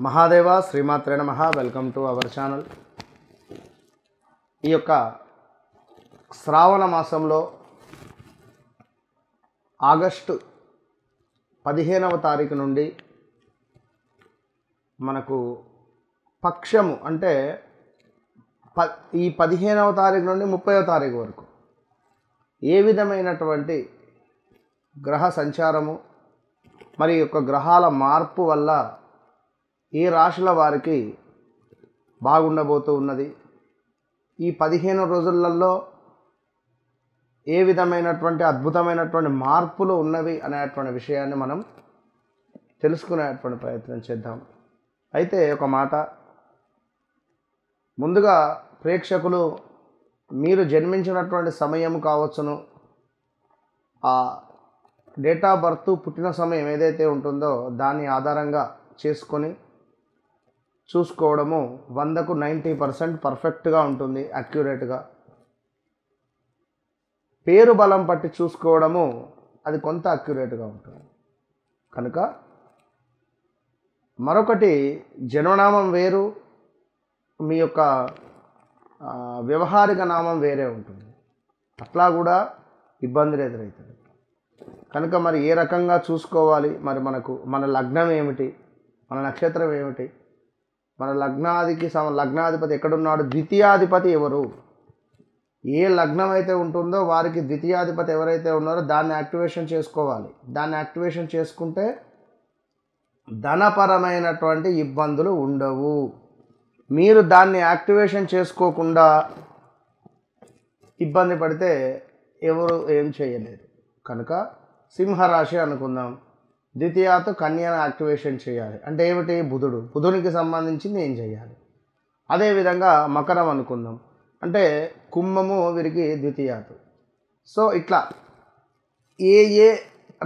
మహాదేవ శ్రీమాత్రే నమః. Welcome to our channel. ఈ యొక్క శ్రావణ మాసంలో ఆగస్టు 15వ తారీఖు నుండి మనకు పక్షము అంటే ఈ 15వ తారీఖు నుండి 30వ తారీఖు వరకు ఏ విధమైనటువంటి గ్రహ సంచారము మరి యొక్క గ్రహాల మార్పు వల్ల ఏ రాశుల వారికి బాగుండబోతూ ఉన్నది, ఈ 15 రోజులలో ఏ విధమైనటువంటి అద్భుతమైనటువంటి మార్పులు ఉన్నవి అనేటువంటి విషయాన్ని మనం తెలుసుకునేటువంటి ప్రయత్నం చేద్దాం. అయితే ఒక మాట, ముందుగా ప్రేక్షకులు మీరు జన్మించినటువంటి సమయం కావచ్చును, ఆ డేట్ ఆఫ్ బర్త్ పుట్టిన సమయం ఏదైతే ఉంటుందో దాన్ని ఆధారంగా చేసుకొని చూసుకోవడము 100కు 90% పర్ఫెక్ట్గా ఉంటుంది, అక్యురేట్గా. పేరు బలం పట్టి చూసుకోవడము అది కొంత అక్యురేట్గా ఉంటుంది. కనుక మరొకటి, జన్మనామం వేరు, మీ యొక్క వ్యవహారిక నామం వేరే ఉంటుంది, అట్లా కూడా ఇబ్బందులు ఎదురవుతుంది. కనుక మరి ఏ రకంగా చూసుకోవాలి, మరి మన లగ్నం ఏమిటి, మన నక్షత్రం ఏమిటి, మన లగ్నాధిపతి ఎక్కడున్నాడు, ద్వితీయాధిపతి ఎవరు, ఏ లగ్నం అయితే ఉంటుందో వారికి ద్వితీయాధిపతి ఎవరైతే ఉన్నారో దాన్ని యాక్టివేషన్ చేసుకోవాలి. దాన్ని యాక్టివేషన్ చేసుకుంటే ధనపరమైనటువంటి ఇబ్బందులు ఉండవు. మీరు దాన్ని యాక్టివేషన్ చేసుకోకుండా ఇబ్బంది పడితే ఎవరు ఏం చేయలేరు. కనుక సింహరాశి అనుకుందాం, ద్వితీయాతో కన్యను యాక్టివేషన్ చేయాలి అంటే ఏమిటి, బుధునికి సంబంధించింది ఏం చేయాలి. అదేవిధంగా మకరం అనుకుందాం అంటే కుంభము వీరికి ద్వితీయాతు. సో ఇట్లా ఏ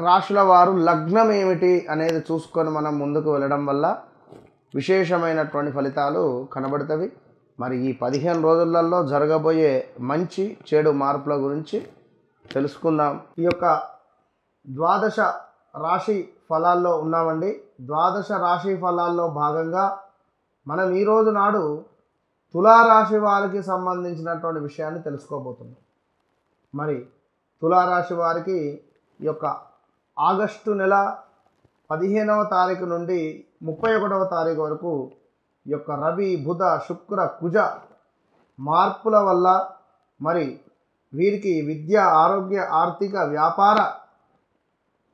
రాశుల వారు లగ్నం ఏమిటి అనేది చూసుకొని మనం ముందుకు వెళ్ళడం వల్ల విశేషమైనటువంటి ఫలితాలు కనబడుతుంది. మరి ఈ 15 రోజులలో జరగబోయే మంచి చెడు మార్పుల గురించి తెలుసుకుందాం. ఈ యొక్క ద్వాదశ రాశి ఫలాల్లో ఉన్నామండి. ద్వాదశ రాశి ఫలాల్లో భాగంగా మనం ఈరోజు నాడు తులారాశి వారికి సంబంధించినటువంటి విషయాన్ని తెలుసుకోబోతున్నాం. మరి తులారాశి వారికి ఈ యొక్క ఆగస్టు నెల 15వ తారీఖు నుండి 31వ తారీఖు వరకు ఈ యొక్క రవి, బుధ, శుక్ర, కుజ మార్పుల వల్ల మరి వీరికి విద్య, ఆరోగ్య, ఆర్థిక, వ్యాపార,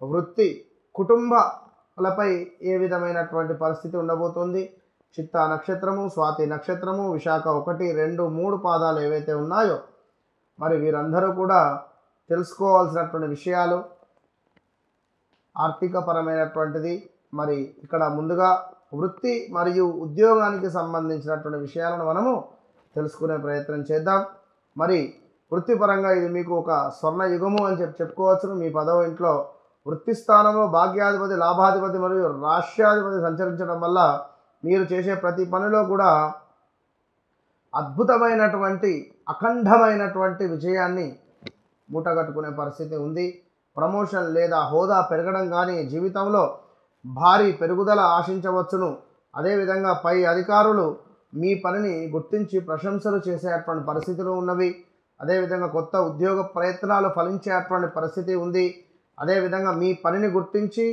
వృత్తి, కుటుంబాలపై ఏ విధమైనటువంటి పరిస్థితి ఉండబోతుంది. చిత్తా నక్షత్రము, స్వాతి నక్షత్రము, విశాఖ 1, 2, 3 పాదాలు ఏవైతే ఉన్నాయో మరి వీరందరూ కూడా తెలుసుకోవాల్సినటువంటి విషయాలు ఆర్థిక పరమైనటువంటిది. మరి ఇక్కడ ముందుగా వృత్తి మరియు ఉద్యోగానికి సంబంధించినటువంటి విషయాలను మనము తెలుసుకునే ప్రయత్నం చేద్దాం. మరి వృత్తిపరంగా ఇది మీకు ఒక స్వర్ణ యుగము అని చెప్పుకోవచ్చును. మీ 10వ ఇంట్లో వృత్తి స్థానంలో భాగ్యాధిపతి, లాభాధిపతి మరియు రాష్ట్రాధిపతి సంచరించడం వల్ల మీరు చేసే ప్రతి పనిలో కూడా అద్భుతమైనటువంటి అఖండమైనటువంటి విజయాన్ని మూటగట్టుకునే పరిస్థితి ఉంది. ప్రమోషన్ లేదా హోదా పెరగడం కానీ, జీవితంలో భారీ పెరుగుదల ఆశించవచ్చును. అదేవిధంగా పై అధికారులు మీ పనిని గుర్తించి ప్రశంసలు చేసేటువంటి పరిస్థితులు ఉన్నవి. అదేవిధంగా కొత్త ఉద్యోగ ప్రయత్నాలు ఫలించేటువంటి పరిస్థితి ఉంది. అదేవిధంగా మీ పనిని గుర్తించి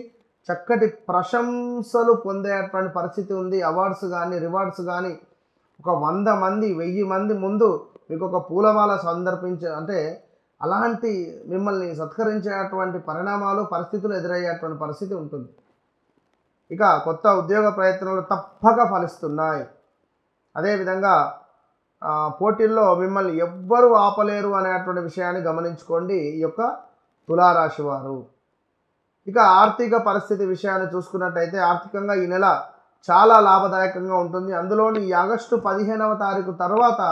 చక్కటి ప్రశంసలు పొందేటువంటి పరిస్థితి ఉంది. అవార్డ్స్ కానీ, రివార్డ్స్ కానీ, ఒక 100 మంది 1000 మంది ముందు మీకు ఒక పూలమాల అంటే అలాంటి మిమ్మల్ని సత్కరించేటువంటి పరిణామాలు, పరిస్థితులు ఎదురయ్యేటువంటి పరిస్థితి ఉంటుంది. ఇక కొత్త ఉద్యోగ ప్రయత్నాలు తప్పక ఫలిస్తున్నాయి. అదేవిధంగా పోటీల్లో మిమ్మల్ని ఎవ్వరూ ఆపలేరు అనేటువంటి విషయాన్ని గమనించుకోండి ఈ యొక్క తులారాశి వారు. ఇక ఆర్థిక పరిస్థితి విషయాన్ని చూసుకున్నట్టయితే ఆర్థికంగా ఈ నెల చాలా లాభదాయకంగా ఉంటుంది. అందులోని ఈ ఆగస్టు 15వ తారీఖు తర్వాత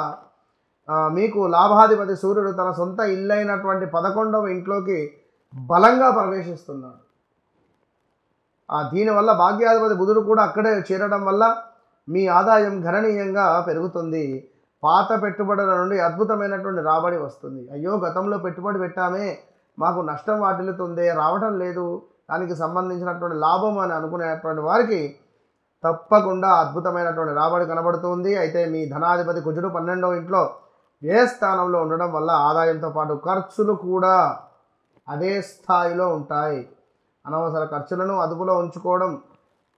మీకు లాభాధిపతి సూర్యుడు తన సొంత ఇల్లైనటువంటి 11వ ఇంట్లోకి బలంగా ప్రవేశిస్తున్నాడు. దీనివల్ల భాగ్యాధిపతి బుధుడు కూడా అక్కడే చేరడం వల్ల మీ ఆదాయం గణనీయంగా పెరుగుతుంది. పాత పెట్టుబడుల నుండి అద్భుతమైనటువంటి రాబడి వస్తుంది. అయ్యో గతంలో పెట్టుబడి పెట్టామే, మాకు నష్టం వాటిల్లుతుంది, రావడం లేదు, దానికి సంబంధించినటువంటి లాభం అని అనుకునేటువంటి వారికి తప్పకుండా అద్భుతమైనటువంటి రాబడి కనబడుతుంది. అయితే మీ ధనాధిపతి కుజుడు 12వ ఇంట్లో ఏ స్థానంలో ఉండడం వల్ల ఆదాయంతో పాటు ఖర్చులు కూడా అదే స్థాయిలో ఉంటాయి. అనవసర ఖర్చులను అదుపులో ఉంచుకోవడం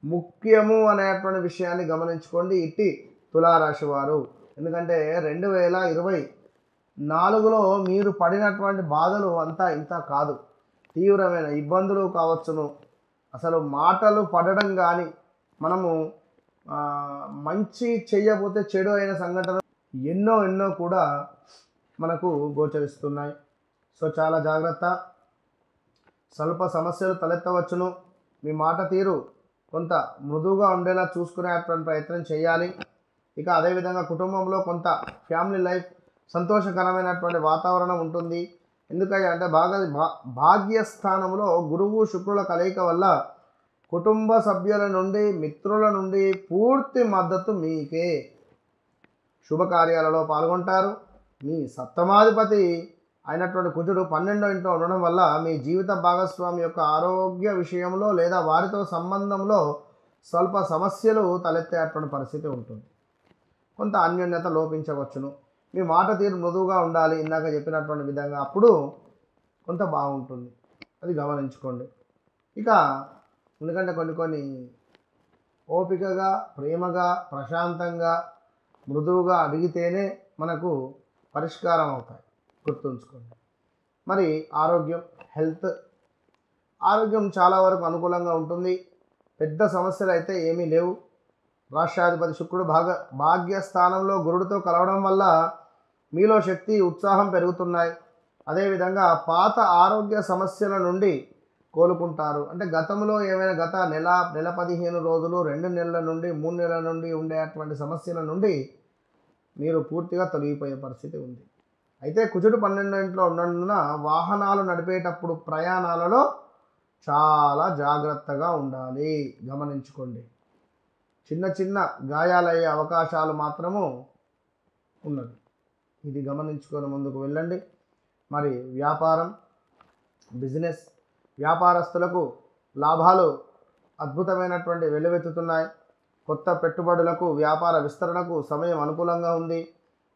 ముఖ్యము అనేటువంటి విషయాన్ని గమనించుకోండి ఇట్టి తులారాశి వారు. ఎందుకంటే 2024లో మీరు పడినటువంటి బాధలు అంతా ఇంత కాదు, తీవ్రమైన ఇబ్బందులు కావచ్చును. అసలు మాటలు పడడం కానీ మనము మంచి చెయ్యకపోతే చెడు అయిన సంఘటన ఎన్నో కూడా మనకు గోచరిస్తున్నాయి. సో చాలా జాగ్రత్త. స్వల్ప సమస్యలు తలెత్తవచ్చును. మీ మాట తీరు కొంత మృదువుగా ఉండేలా చూసుకునేటువంటి ప్రయత్నం చేయాలి. ఇక అదేవిధంగా కుటుంబంలో కొంత ఫ్యామిలీ లైఫ్ సంతోషకరమైనటువంటి వాతావరణం ఉంటుంది. ఎందుకంటే భాగ్యస్థానంలో గురువు శుక్రుల కలయిక వల్ల కుటుంబ సభ్యుల నుండి మిత్రుల నుండి పూర్తి మద్దతు మీకే. శుభకార్యాలలో పాల్గొంటారు. మీ సప్తమాధిపతి అయినటువంటి కుజుడు 12వ ఇంట్లో ఉండడం వల్ల మీ జీవిత భాగస్వామి యొక్క ఆరోగ్య విషయంలో లేదా వారితో సంబంధంలో స్వల్ప సమస్యలు తలెత్తేటువంటి పరిస్థితి ఉంటుంది. కొంత అన్యోన్యత లోపించవచ్చును. మీ మాట తీరు మృదువుగా ఉండాలి ఇందాక చెప్పినటువంటి విధంగా, అప్పుడు కొంత బాగుంటుంది. అది గమనించుకోండి. ఇక ఎందుకంటే కొన్ని ఓపికగా ప్రేమగా ప్రశాంతంగా మృదువుగా అడిగితేనే మనకు పరిష్కారం అవుతాయి, గుర్తుంచుకోండి. మరి ఆరోగ్యం చాలా వరకు అనుకూలంగా ఉంటుంది. పెద్ద సమస్యలు అయితే ఏమీ లేవు. రాష్ట్రాధిపతి శుక్రుడు భాగ్యస్థానంలో గురుడితో కలవడం వల్ల మీలో శక్తి ఉత్సాహం పెరుగుతున్నాయి. అదేవిధంగా పాత ఆరోగ్య సమస్యల నుండి కోలుకుంటారు. అంటే గతంలో ఏమైనా గత నెల 15 రోజులు 2 నెలల నుండి 3 నెలల నుండి ఉండేటువంటి సమస్యల నుండి మీరు పూర్తిగా తొలగిపోయే పరిస్థితి ఉంది. అయితే కుజుడు 12వ ఇంట్లో ఉన్నందున వాహనాలు నడిపేటప్పుడు ప్రయాణాలలో చాలా జాగ్రత్తగా ఉండాలి, గమనించుకోండి. చిన్న గాయాలయ్యే అవకాశాలు మాత్రము ఉన్నది. ఇది గమనించుకొని ముందుకు వెళ్ళండి. మరి బిజినెస్ వ్యాపారస్తులకు లాభాలు అద్భుతమైనటువంటి వెలువెత్తుతున్నాయి. కొత్త పెట్టుబడులకు వ్యాపార విస్తరణకు సమయం అనుకూలంగా ఉంది.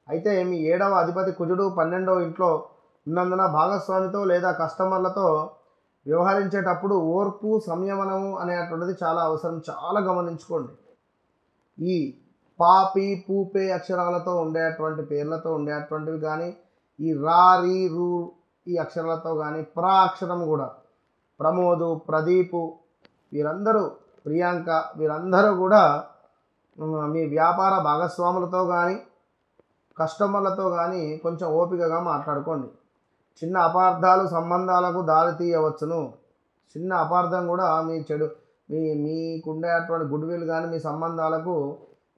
అయితే మీ 7వ అధిపతి కుజుడు 12వ ఇంట్లో ఉన్నందున భాగస్వామితో లేదా కస్టమర్లతో వ్యవహరించేటప్పుడు ఓర్పు సంయమనము అనేటువంటిది చాలా అవసరం. చాలా గమనించుకోండి. ఈ పాపి పూపే అక్షరాలతో ఉండేటువంటి పేర్లతో ఉండేటువంటివి కానీ, ఈ రా రీ రూ ఈ అక్షరాలతో కానీ, అక్షరం కూడా ప్రమోదు ప్రదీపు వీరందరూ ప్రియాంక వీరందరూ కూడా మీ వ్యాపార భాగస్వాములతో కానీ కస్టమర్లతో కానీ కొంచెం ఓపికగా మాట్లాడుకోండి. చిన్న అపార్థాలు సంబంధాలకు దారి తీయవచ్చును. చిన్న అపార్థం కూడా మీకుండేటువంటి గుడ్ విల్ కానీ మీ సంబంధాలకు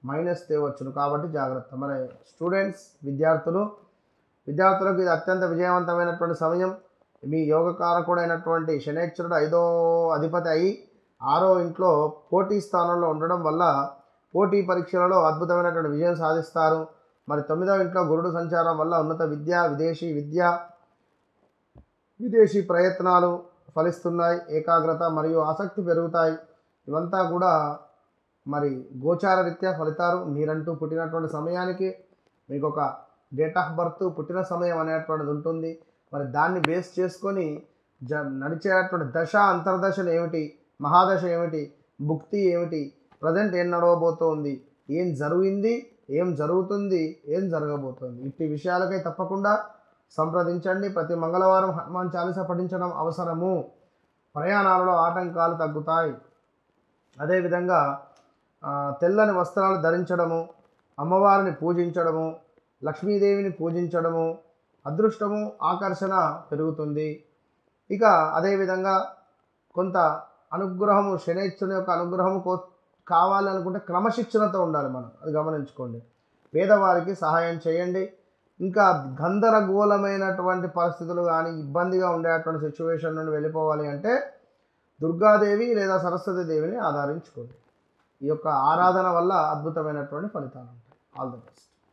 మైనస్ తేవచ్చును. కాబట్టి జాగ్రత్త. మరి స్టూడెంట్స్ విద్యార్థులకు ఇది అత్యంత విజయవంతమైనటువంటి సమయం. మీ యోగకారకుడైనటువంటి శనైశ్వరుడు 5వ అధిపతి అయి 6వ ఇంట్లో పోటీ స్థానంలో ఉండడం వల్ల పోటీ పరీక్షలలో అద్భుతమైనటువంటి విజయం సాధిస్తారు. మరి 9వ ఇంట్లో గురుడు సంచారం వల్ల ఉన్నత విద్య విదేశీ ప్రయత్నాలు ఫలిస్తున్నాయి. ఏకాగ్రత మరియు ఆసక్తి పెరుగుతాయి. ఇవంతా కూడా మరి గోచార రీత్యా ఫలితాలు. మీరంటూ పుట్టినటువంటి సమయానికి మీకు ఒక డేట్ ఆఫ్ బర్త్ పుట్టిన సమయం అనేటువంటిది ఉంటుంది. మరి దాన్ని బేస్ చేసుకొని నడిచేటువంటి దశ అంతర్దశలు ఏమిటి, మహాదశ ఏమిటి, భుక్తి ఏమిటి, ప్రజెంట్ ఏం నడవబోతోంది, ఏం జరిగింది, ఏం జరుగుతుంది, ఏం జరగబోతోంది, ఇట్టి విషయాలకై తప్పకుండా సంప్రదించండి. ప్రతి మంగళవారం హనుమాన్ చాలీసా పఠించడం అవసరము. ప్రయాణాలలో ఆటంకాలు తగ్గుతాయి. అదేవిధంగా తెల్లని వస్త్రాలు ధరించడము, అమ్మవారిని పూజించడము, లక్ష్మీదేవిని పూజించడము, అదృష్టము ఆకర్షణ పెరుగుతుంది. ఇక అదేవిధంగా కొంత అనుగ్రహము శనైశ్వరుని యొక్క అనుగ్రహము కావాలనుకుంటే క్రమశిక్షణతో ఉండాలి మనం, అది గమనించుకోండి. పేదవారికి సహాయం చేయండి. ఇంకా గందరగోళమైనటువంటి పరిస్థితులు కానీ ఇబ్బందిగా ఉండేటువంటి సిచ్యువేషన్ నుండి వెళ్ళిపోవాలి అంటే దుర్గాదేవి లేదా సరస్వతి దేవిని ఆధారించుకోండి. ఈ యొక్క ఆరాధన వల్ల అద్భుతమైనటువంటి ఫలితాలు ఉంటాయి. All the best.